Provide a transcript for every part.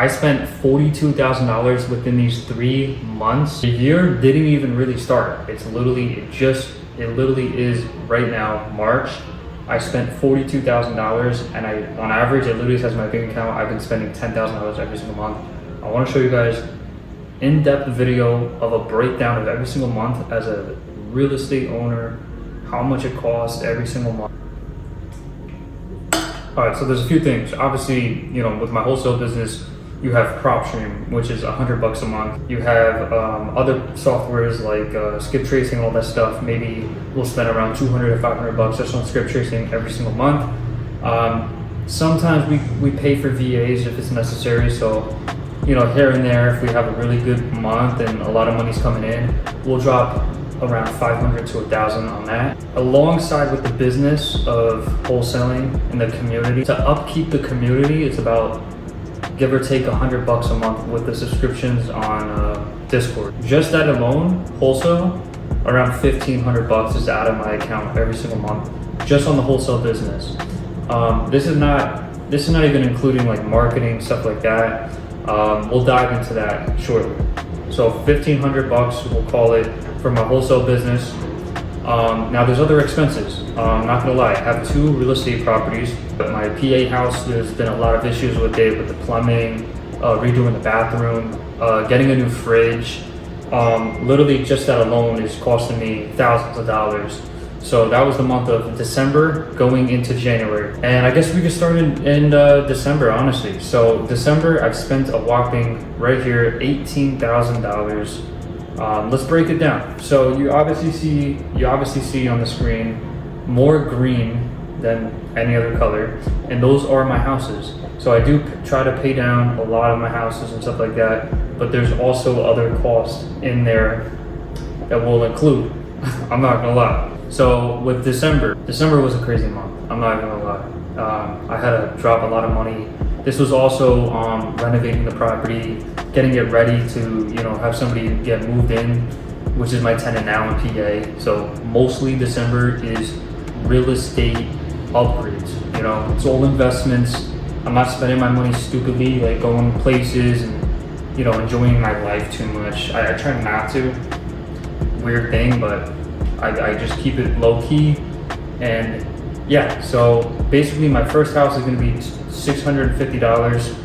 I spent $42,000 within these 3 months. The year didn't even really start. It literally is right now, March. I spent $42,000 and on average, it literally says my bank account, I've been spending $10,000 every single month. I want to show you guys in-depth video of a breakdown of every single month as a real estate owner, how much it costs every single month. All right, so there's a few things. Obviously, with my wholesale business, you have PropStream, which is $100 a month. You have other softwares like skip tracing and all that stuff. Maybe we'll spend around $200 to $500 just on skip tracing every single month. Sometimes we pay for VAs if it's necessary. So, here and there, if we have a really good month and a lot of money's coming in, we'll drop around $500 to $1,000 on that. Alongside with the business of wholesaling in the community, to upkeep the community, it's about give or take $100 a month with the subscriptions on Discord. Just that alone, wholesale, around $1,500 is out of my account every single month, just on the wholesale business. This is not even including like marketing, stuff like that. We'll dive into that shortly. So $1,500, we'll call it, for my wholesale business. Now there's other expenses. I'm not gonna lie, I have 2 real estate properties, but my PA house, there's been a lot of issues with it, with the plumbing, redoing the bathroom, getting a new fridge. Literally just that alone is costing me thousands of dollars. So that was the month of December going into January. And I guess we could start in December, honestly. So December, I've spent a whopping, right here, $18,000. Let's break it down. So you obviously see on the screen more green than any other color, and those are my houses. So I do try to pay down a lot of my houses and stuff like that, but there's also other costs in there that we'll include. I'm not gonna lie. So with December was a crazy month. I'm not gonna lie. I had to drop a lot of money. This was also renovating the property, getting it ready to, have somebody get moved in, which is my tenant now in PA. So mostly December is real estate upgrades. It's all investments. I'm not spending my money stupidly, like going places and, enjoying my life too much. I try not to. Weird thing, but I just keep it low key. And yeah, so basically my first house is gonna be $650.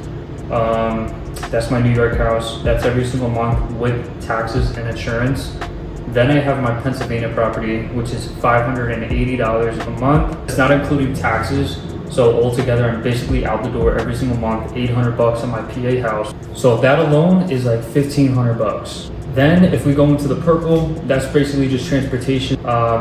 That's my New York house. That's every single month with taxes and insurance. Then I have my Pennsylvania property, which is $580 a month. It's not including taxes. So altogether, I'm basically out the door every single month, $800 on my PA house. So that alone is like $1,500. Then if we go into the purple, that's basically just transportation.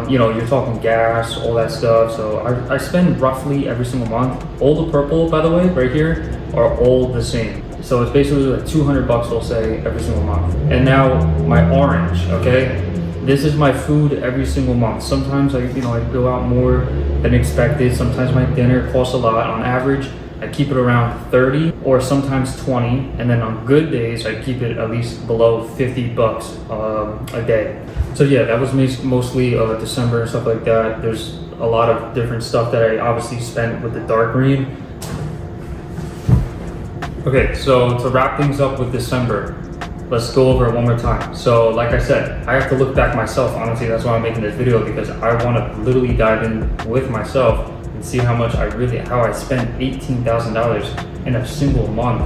You're talking gas, all that stuff. So I spend roughly every single month. All the purple, by the way, right here, are all the same. So it's basically like $200, we'll say, every single month. And now my orange, okay? This is my food every single month. Sometimes I go out more than expected. Sometimes my dinner costs a lot. On average, I keep it around 30 or sometimes 20. And then on good days, I keep it at least below $50 a day. So yeah, that was mostly December and stuff like that. There's a lot of different stuff that I obviously spent with the dark green. Okay, so to wrap things up with December, let's go over it one more time. So like I said, I have to look back myself. Honestly, that's why I'm making this video, because I want to literally dive in with myself and see how I spent $18,000 in a single month.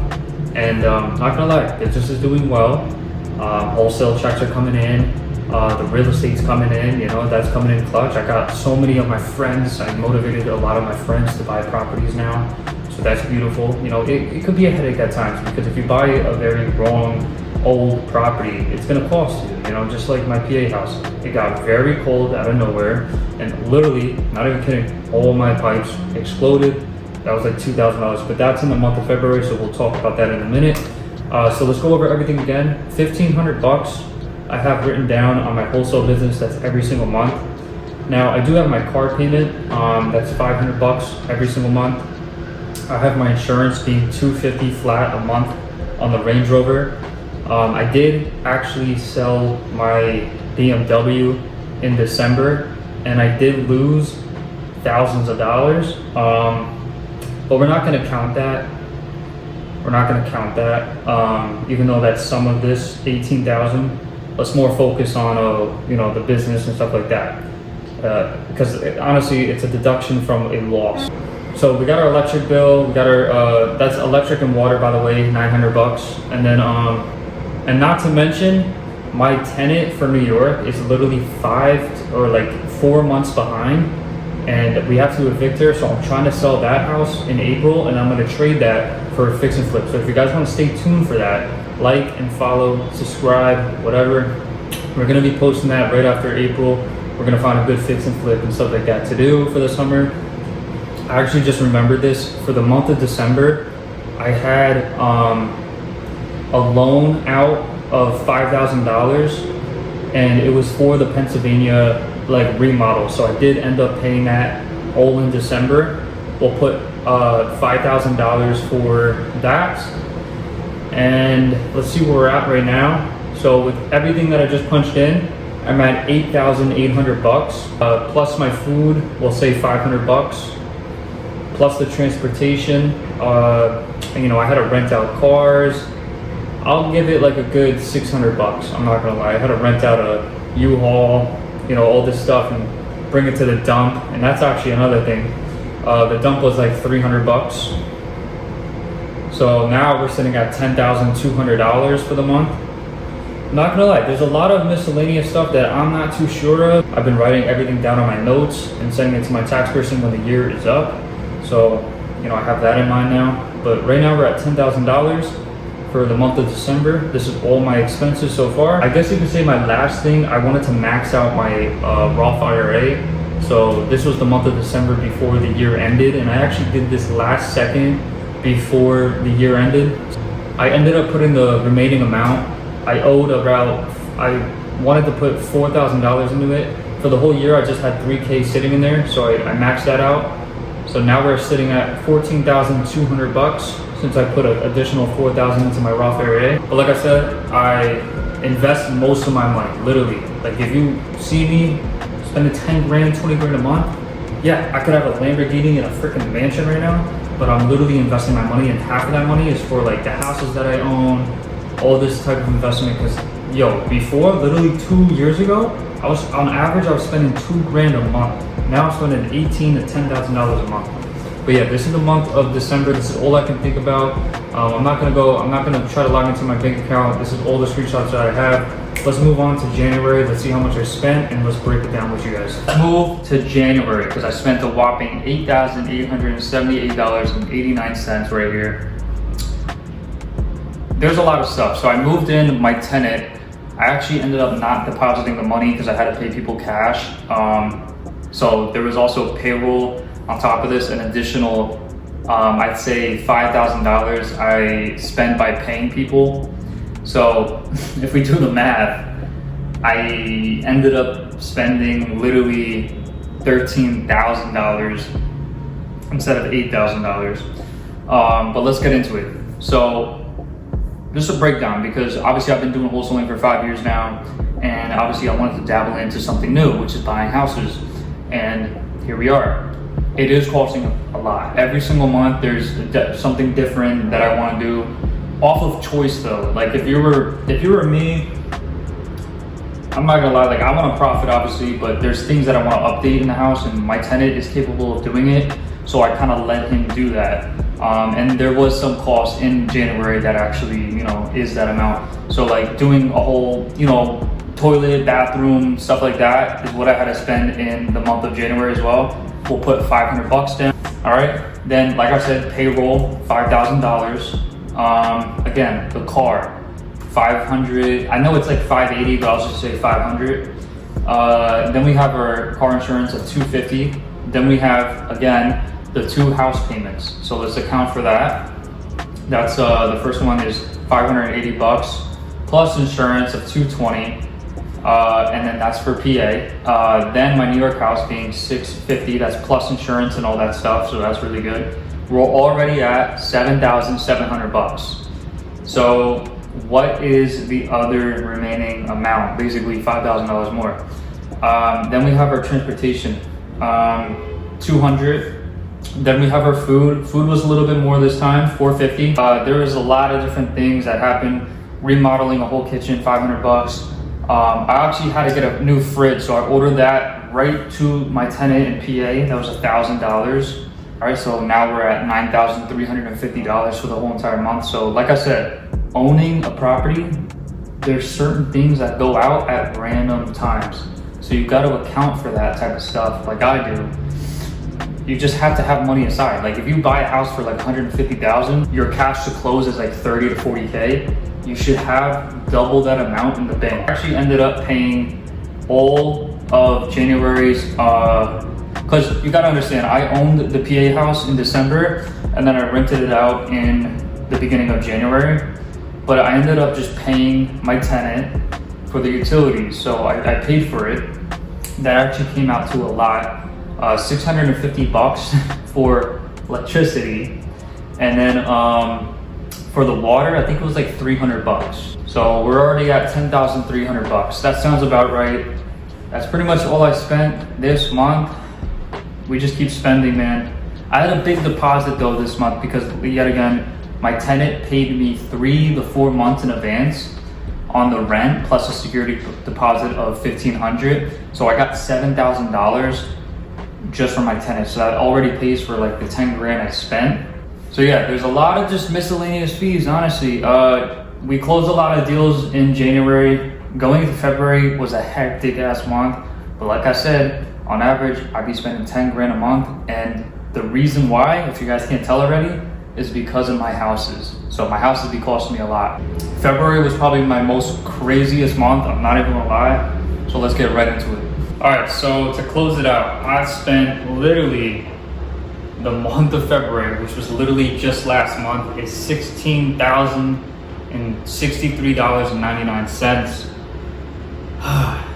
And not gonna lie, business is doing well. Wholesale checks are coming in. The real estate's coming in, that's coming in clutch. I got so many of my friends. I motivated a lot of my friends to buy properties now. So that's beautiful. It could be a headache at times, because if you buy a very wrong, old property, it's gonna cost you, just like my PA house. It got very cold out of nowhere, and literally, not even kidding, all my pipes exploded. That was like $2,000, but that's in the month of February, so we'll talk about that in a minute. So let's go over everything again. $1,500 I have written down on my wholesale business. That's every single month. Now I do have my car payment. That's $500 every single month. I have my insurance being $250 flat a month on the Range Rover. I did actually sell my BMW in December, and I did lose thousands of dollars, but we're not going to count that. We're not going to count that, even though that's some of this 18,000. Let's more focus on the business and stuff like that, because honestly, it's a deduction from a loss. So we got our electric bill. We got our that's electric and water, by the way, $900, and then and not to mention, my tenant for New York is literally 4 months behind, and we have to evict her. So I'm trying to sell that house in April, and I'm going to trade that for a fix and flip. So if you guys want to stay tuned for that, like and follow, subscribe, whatever. We're going to be posting that right after April. We're going to find a good fix and flip and stuff like that to do for the summer. I actually just remembered this. For the month of December, I had a loan out of $5,000, and it was for the Pennsylvania remodel. So I did end up paying that all in December. We'll put $5,000 for that, and let's see where we're at right now. So with everything that I just punched in, I'm at $8,800 plus my food. We'll say $500 plus the transportation. I had to rent out cars. I'll give it like a good $600. I'm not gonna lie. I had to rent out a U-Haul, all this stuff, and bring it to the dump. And that's actually another thing. The dump was like $300. So now we're sitting at $10,200 for the month. I'm not gonna lie, there's a lot of miscellaneous stuff that I'm not too sure of. I've been writing everything down on my notes and sending it to my tax person when the year is up. So, I have that in mind now. But right now we're at $10,000 for the month of December. This is all my expenses so far. I guess you could say my last thing, I wanted to max out my Roth IRA. So this was the month of December before the year ended, and I actually did this last second before the year ended. I ended up putting the remaining amount. I wanted to put $4,000 into it. For the whole year, I just had $3K sitting in there, so I maxed that out. So now we're sitting at $14,200 since I put an additional $4,000 into my Roth IRA. But like I said, I invest most of my money, literally. Like if you see me spending 10 grand, 20 grand a month, yeah, I could have a Lamborghini and a freaking mansion right now, but I'm literally investing my money, and half of that money is for like the houses that I own, all this type of investment. Because before, literally 2 years ago, I was spending 2 grand a month. Now I'm spending $18,000 to $10,000 a month. But yeah, this is the month of December. This is all I can think about. I'm not gonna try to log into my bank account. This is all the screenshots that I have. Let's move on to January. Let's see how much I spent, and let's break it down with you guys. Let's move to January, because I spent a whopping $8,878.89 right here. There's a lot of stuff. So I moved in my tenant. I actually ended up not depositing the money because I had to pay people cash. So there was also payroll on top of this, an additional, I'd say $5,000 I spent by paying people. So if we do the math, I ended up spending literally $13,000 instead of $8,000. But let's get into it. So just a breakdown, because obviously I've been doing wholesaling for 5 years now, and obviously I wanted to dabble into something new, which is buying houses. And here we are. It is costing a lot. Every single month there's something different that I want to do, off of choice though. Like if you were me, I'm not gonna lie, like I want to profit obviously, but there's things that I want to update in the house, and my tenant is capable of doing it, so I kind of let him do that. And there was some cost in January that actually, is that amount. So like doing a whole, toilet, bathroom, stuff like that is what I had to spend in the month of January as well. We'll put $500 down. All right. Then, like I said, payroll, $5,000. Again, the car, $500. I know it's like $580, but I'll just say $500. Then we have our car insurance of $250. Then we have, again, the 2 house payments. So let's account for that. That's the first one is $580 plus insurance of $220. And then that's for PA. Then my New York house being $650, that's plus insurance and all that stuff, so that's really good. We're already at $7,700. So what is the other remaining amount? Basically $5,000 more. Then we have our transportation, $200. Then we have our food. Food was a little bit more this time, $4.50. There was a lot of different things that happened. Remodeling a whole kitchen, $500. I actually had to get a new fridge, so I ordered that right to my tenant in PA. That was $1,000. All right, so now we're at $9,350 for the whole entire month. So like I said, owning a property, there's certain things that go out at random times. So you've got to account for that type of stuff like I do. You just have to have money aside. Like if you buy a house for like $150,000, your cash to close is like 30 to 40K. You should have double that amount in the bank. I actually ended up paying all of January's, because you gotta understand, I owned the PA house in December and then I rented it out in the beginning of January. But I ended up just paying my tenant for the utilities. So I paid for it. That actually came out to a lot. $650 for electricity. And then for the water, I think it was like $300. So we're already at $10,300. That sounds about right. That's pretty much all I spent this month. We just keep spending, man. I had a big deposit though this month because yet again, my tenant paid me 3 to 4 months in advance on the rent plus a security deposit of $1,500. So I got $7,000 just from my tenant. So that already pays for like the 10 grand I spent. So yeah, there's a lot of just miscellaneous fees, honestly. We closed a lot of deals in January. Going into February was a hectic ass month. But like I said, on average, I'd be spending 10 grand a month. And the reason why, if you guys can't tell already, is because of my houses. So my houses be costing me a lot. February was probably my most craziest month, I'm not even gonna lie. So let's get right into it. All right, so to close it out, I spent literally the month of February, which was literally just last month, is $16,063.99.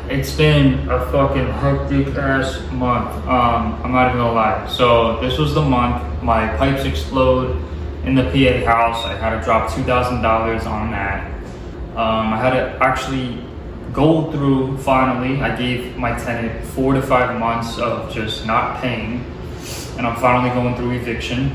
It's been a fucking hectic ass month. I'm not even gonna lie. So this was the month my pipes explode in the PA house. I had to drop $2,000 on that. I had to actually go through, finally, I gave my tenant 4 to 5 months of just not paying. And I'm finally going through eviction.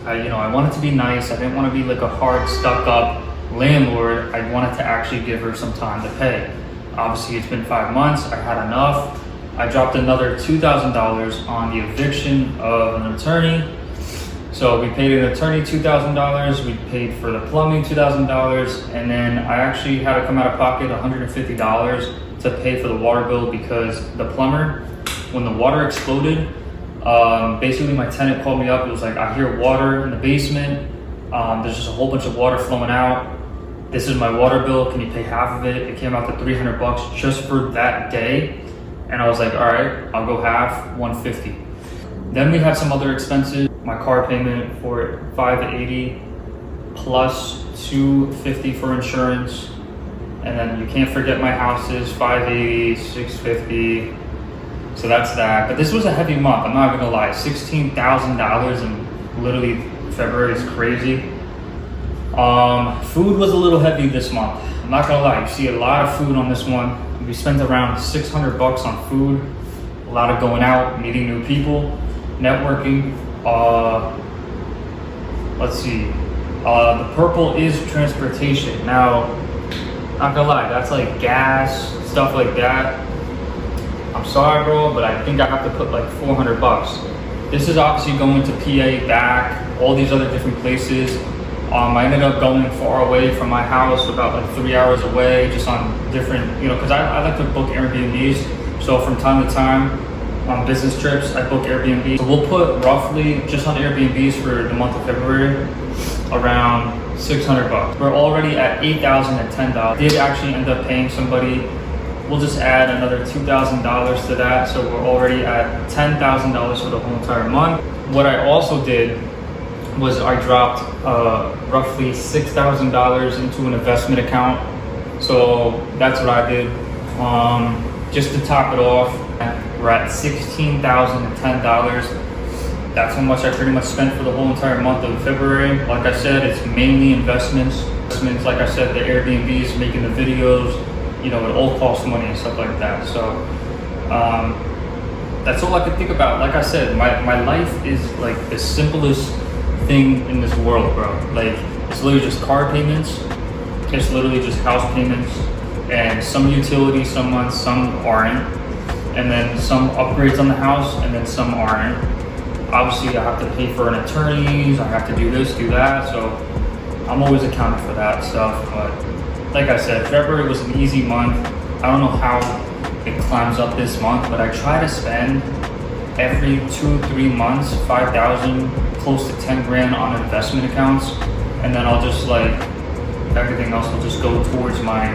I wanted to be nice. I didn't want to be like a hard, stuck up landlord. I wanted to actually give her some time to pay. Obviously, it's been 5 months. I had enough. I dropped another $2,000 on the eviction of an attorney. So we paid an attorney $2,000. We paid for the plumbing $2,000, and then I actually had to come out of pocket $150 to pay for the water bill because the plumber, when the water exploded, basically my tenant called me up. It was like, I hear water in the basement. There's just a whole bunch of water flowing out. This is my water bill. Can you pay half of it? It came out to $300 just for that day. And I was like, all right, I'll go half, $150. Then we had some other expenses. My car payment for $580 plus $250 for insurance. And then you can't forget my houses, $580, $650. So that's that. But this was a heavy month, I'm not gonna lie. $16,000 in literally February is crazy. Food was a little heavy this month. I'm not gonna lie, you see a lot of food on this one. We spent around $600 on food. A lot of going out, meeting new people, networking. Let's see. The purple is transportation. Now, not gonna lie, that's like gas, stuff like that. I'm sorry, bro, but I think I have to put like $400. This is obviously going to PA, back, all these other different places. I ended up going far away from my house, about like 3 hours away, just on different, because I like to book Airbnbs. So from time to time, on business trips, I book Airbnbs. So we'll put roughly, just on Airbnbs for the month of February, around $600. We're already at $8,010. Did actually end up paying somebody. We'll just add another $2,000 to that. So we're already at $10,000 for the whole entire month. What I also did was I dropped roughly $6,000 into an investment account. So that's what I did. Just to top it off, we're at $16,010. That's how much I pretty much spent for the whole entire month of February. Like I said, it's mainly investments. Like I said, the Airbnbs, making the videos, it all costs money and stuff like that. So that's all I could think about. Like I said, my life is like the simplest thing in this world, bro. Like, it's literally just car payments, it's literally just house payments, and some utilities some months, some aren't, and then some upgrades on the house, and then some aren't. Obviously, I have to pay for an attorney, I have to do this, do that, so I'm always accounting for that stuff. But like I said, February was an easy month. I don't know how it climbs up this month, but I try to spend every 2-3 months 5,000, close to 10 grand on investment accounts, and then I'll just like everything else will just go towards my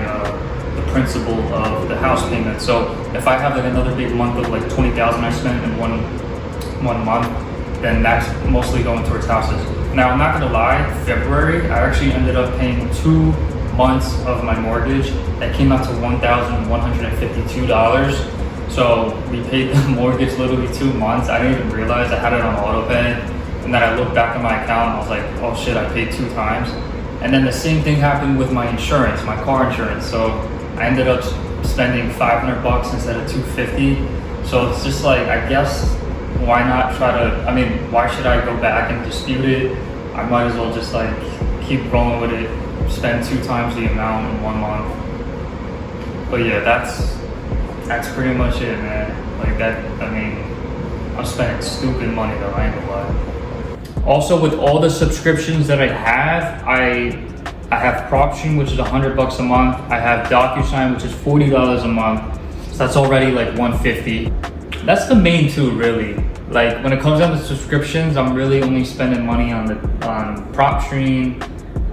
the principal of the house payment. So if I have like another big month of like 20,000 I spent in one month, then that's mostly going towards houses. Now, I'm not gonna lie, February I actually ended up paying 2 months of my mortgage. That came out to $1,152. So we paid the mortgage literally 2 months. I didn't even realize I had it on auto pay. And then I looked back at my account and I was like, oh shit, I paid 2 times. And then the same thing happened with my insurance, my car insurance. So I ended up spending $500 instead of $250. So it's just like, I guess, why not try to, I mean, why should I go back and dispute it? I might as well just like keep rolling with it, spend 2 times the amount in 1 month. But yeah, that's pretty much it, man. Like that, I mean, I'm spending stupid money though, I ain't gonna lie. Also, with all the subscriptions that I have PropStream, which is $100 a month. I have DocuSign, which is $40 a month. So that's already like $150. That's the main two, really. Like when it comes down to subscriptions, I'm really only spending money on PropStream.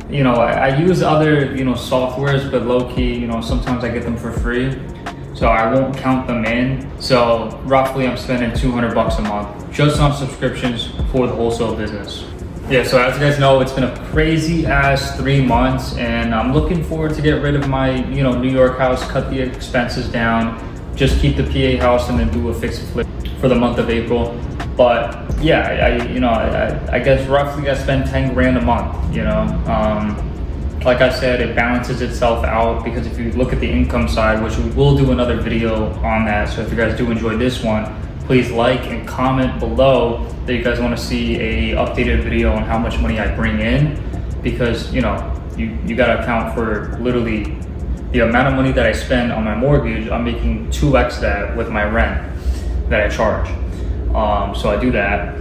You know, I use other, softwares, but low key, sometimes I get them for free. So I won't count them in. So roughly I'm spending $200 a month just on subscriptions for the wholesale business. Yeah, so as you guys know, it's been a crazy ass 3 months, and I'm looking forward to get rid of my, New York house, cut the expenses down, just keep the PA house and then do a fix and flip for the month of April. But yeah, I guess roughly I spend 10 grand a month, Like I said, it balances itself out, because if you look at the income side, which we will do another video on that, so if you guys do enjoy this one, please like and comment below that you guys want to see a updated video on how much money I bring in, because you gotta account for literally the amount of money that I spend on my mortgage. I'm making 2x that with my rent that I charge. So I do that.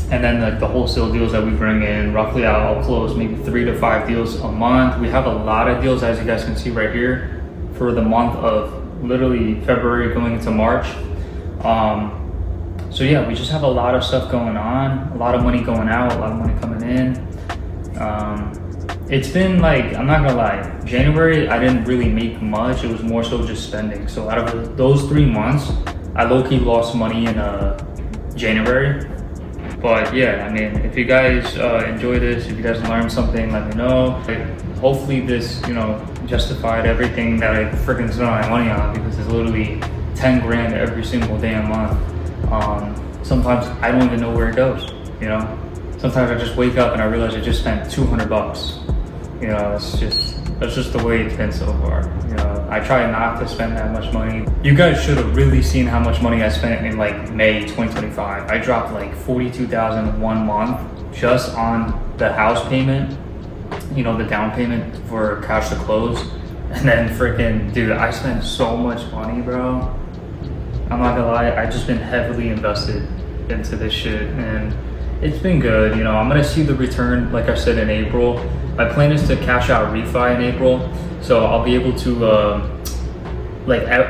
And then like the wholesale deals that we bring in, roughly I'll close maybe 3 to 5 deals a month. We have a lot of deals, as you guys can see right here, for the month of literally February going into March. So yeah, we just have a lot of stuff going on, a lot of money going out, a lot of money coming in. It's been like, I'm not gonna lie, January I didn't really make much. It was more so just spending. So out of those 3 months, I low-key lost money in January. But yeah, I mean, if you guys enjoy this, if you guys learned something, let me know. Hopefully this, justified everything that I freaking spent my money on, because it's literally 10 grand every single damn month. Sometimes I don't even know where it goes, Sometimes I just wake up and I realize I just spent $200. That's just the way it's been so far. I try not to spend that much money. You guys should have really seen how much money I spent in like May 2025. I dropped like $42,000 in 1 month just on the house payment, the down payment for cash to close. And then freaking, dude, I spent so much money, bro. I'm not gonna lie, I've just been heavily invested into this shit, and it's been good. I'm gonna see the return, like I said, in April. My plan is to cash out refi in April, so I'll be able to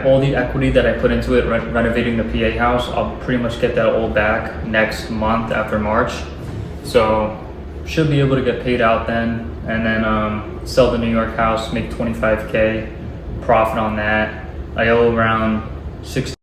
all the equity that I put into it, renovating the PA house, I'll pretty much get that all back next month after March. So should be able to get paid out then, and then sell the New York house, make 25K profit on that. I owe around 60